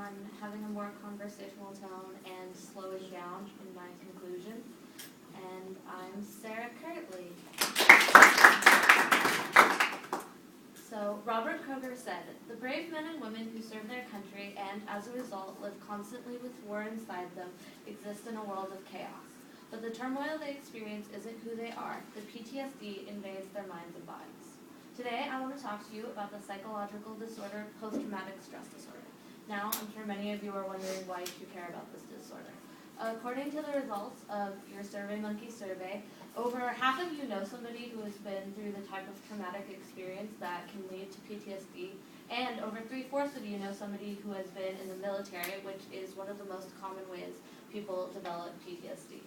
on having a more conversational tone and slowing down in my conclusion. And I'm Sarah Kirtley. So, Robert Kroger said, "The brave men and women who serve their country and, as a result, live constantly with war inside them exist in a world of chaos. But the turmoil they experience isn't who they are. The PTSD invades their minds and bodies." Today, I want to talk to you about the psychological disorder post-traumatic stress disorder. Now, I'm sure many of you are wondering why you should care about this disorder. According to the results of your SurveyMonkey survey, over half of you know somebody who has been through the type of traumatic experience that can lead to PTSD, and over 3/4 of you know somebody who has been in the military, which is one of the most common ways people develop PTSD.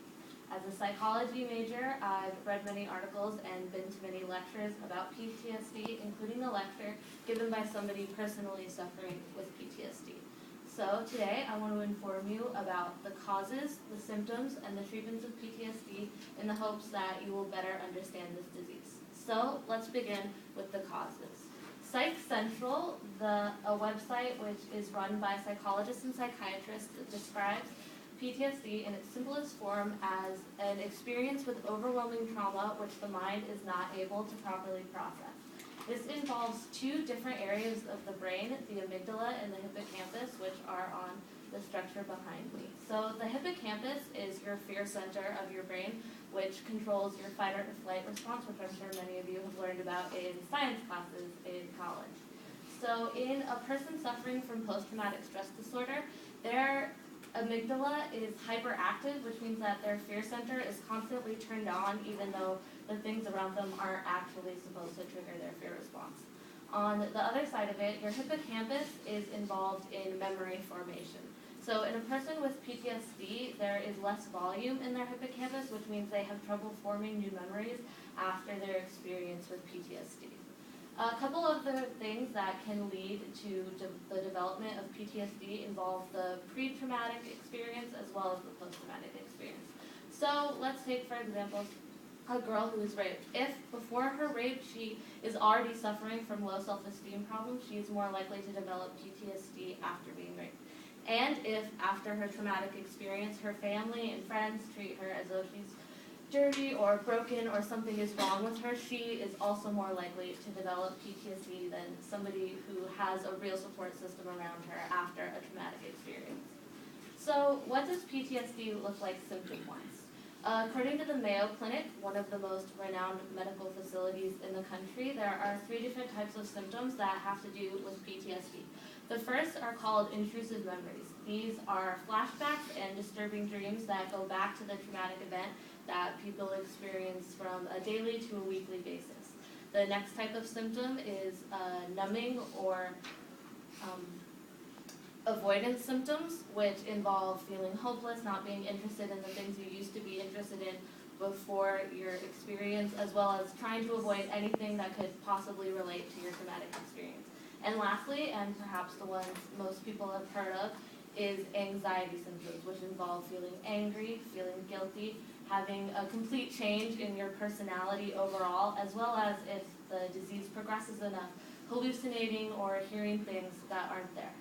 As a psychology major, I've read many articles and been to many lectures about PTSD, including a lecture given by somebody personally suffering with PTSD. So today, I want to inform you about the causes, the symptoms, and the treatments of PTSD in the hopes that you will better understand this disease. So let's begin with the causes. Psych Central, a website which is run by psychologists and psychiatrists, describes PTSD in its simplest form as an experience with overwhelming trauma which the mind is not able to properly process. This involves two different areas of the brain, the amygdala and the hippocampus, which are on the structure behind me. So the hippocampus is your fear center of your brain, which controls your fight or flight response, which I'm sure many of you have learned about in science classes in college. So in a person suffering from post-traumatic stress disorder, their amygdala is hyperactive, which means that their fear center is constantly turned on even though the things around them aren't actually supposed to trigger their fear response. On the other side of it, your hippocampus is involved in memory formation. So in a person with PTSD, there is less volume in their hippocampus, which means they have trouble forming new memories after their experience with PTSD. A couple of the things that can lead to the development of PTSD involve the pre-traumatic experience as well as the post-traumatic experience. So let's take, for example, a girl who is raped. If before her rape she is already suffering from low self-esteem problems, she is more likely to develop PTSD after being raped. And if after her traumatic experience, her family and friends treat her as though she's dirty or broken or something is wrong with her, she is also more likely to develop PTSD than somebody who has a real support system around her after a traumatic experience. So what does PTSD look like symptom-wise? According to the Mayo Clinic, one of the most renowned medical facilities in the country, there are 3 different types of symptoms that have to do with PTSD. The first are called intrusive memories. These are flashbacks and disturbing dreams that go back to the traumatic event that people experience from a daily to a weekly basis. The next type of symptom is numbing or avoidance symptoms, which involve feeling hopeless, not being interested in the things you used to be interested in before your experience, as well as trying to avoid anything that could possibly relate to your traumatic experience. And lastly, and perhaps the ones most people have heard of, is anxiety symptoms, which involve feeling angry, feeling guilty, having a complete change in your personality overall, as well as, if the disease progresses enough, hallucinating or hearing things that aren't there.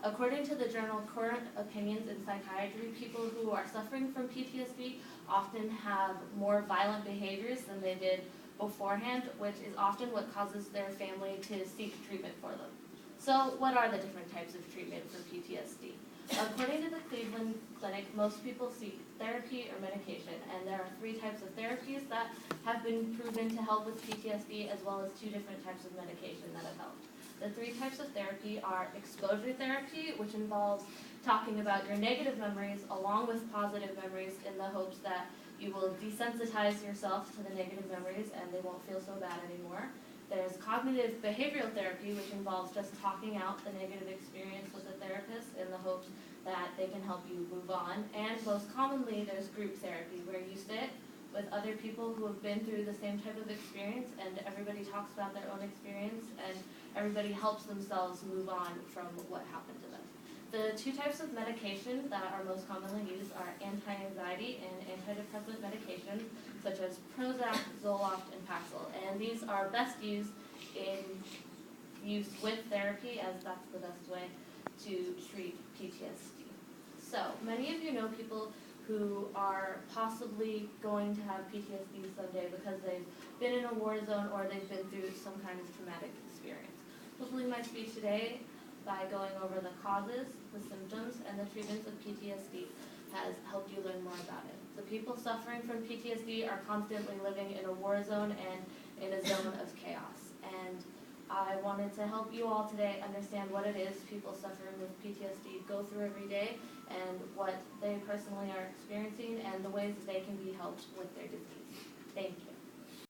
According to the journal Current Opinions in Psychiatry, people who are suffering from PTSD often have more violent behaviors than they did beforehand, which is often what causes their family to seek treatment for them. So what are the different types of treatment for PTSD? According to the Cleveland Clinic, most people seek therapy or medication, and there are 3 types of therapies that have been proven to help with PTSD, as well as 2 different types of medication that have helped. The 3 types of therapy are exposure therapy, which involves talking about your negative memories along with positive memories in the hopes that you will desensitize yourself to the negative memories and they won't feel so bad anymore. There's cognitive behavioral therapy, which involves just talking out the negative experience with a therapist in the hopes that they can help you move on. And most commonly, there's group therapy, where you sit with other people who have been through the same type of experience, and everybody talks about their own experience, and everybody helps themselves move on from what happened to them. The 2 types of medication that are most commonly used are anti-anxiety and antidepressant medications, such as Prozac, Zoloft, and Paxil. And these are best used in use with therapy, as that's the best way to treat PTSD. So, many of you know people who are possibly going to have PTSD someday because they've been in a war zone or they've been through some kind of traumatic experience. Hopefully my speech today, by going over the causes, the symptoms, and the treatments of PTSD, has helped you learn more about it. The people suffering from PTSD are constantly living in a war zone and in a zone of chaos. And I wanted to help you all today understand what it is people suffering with PTSD go through every day and what they personally are experiencing and the ways that they can be helped with their disease. Thank you.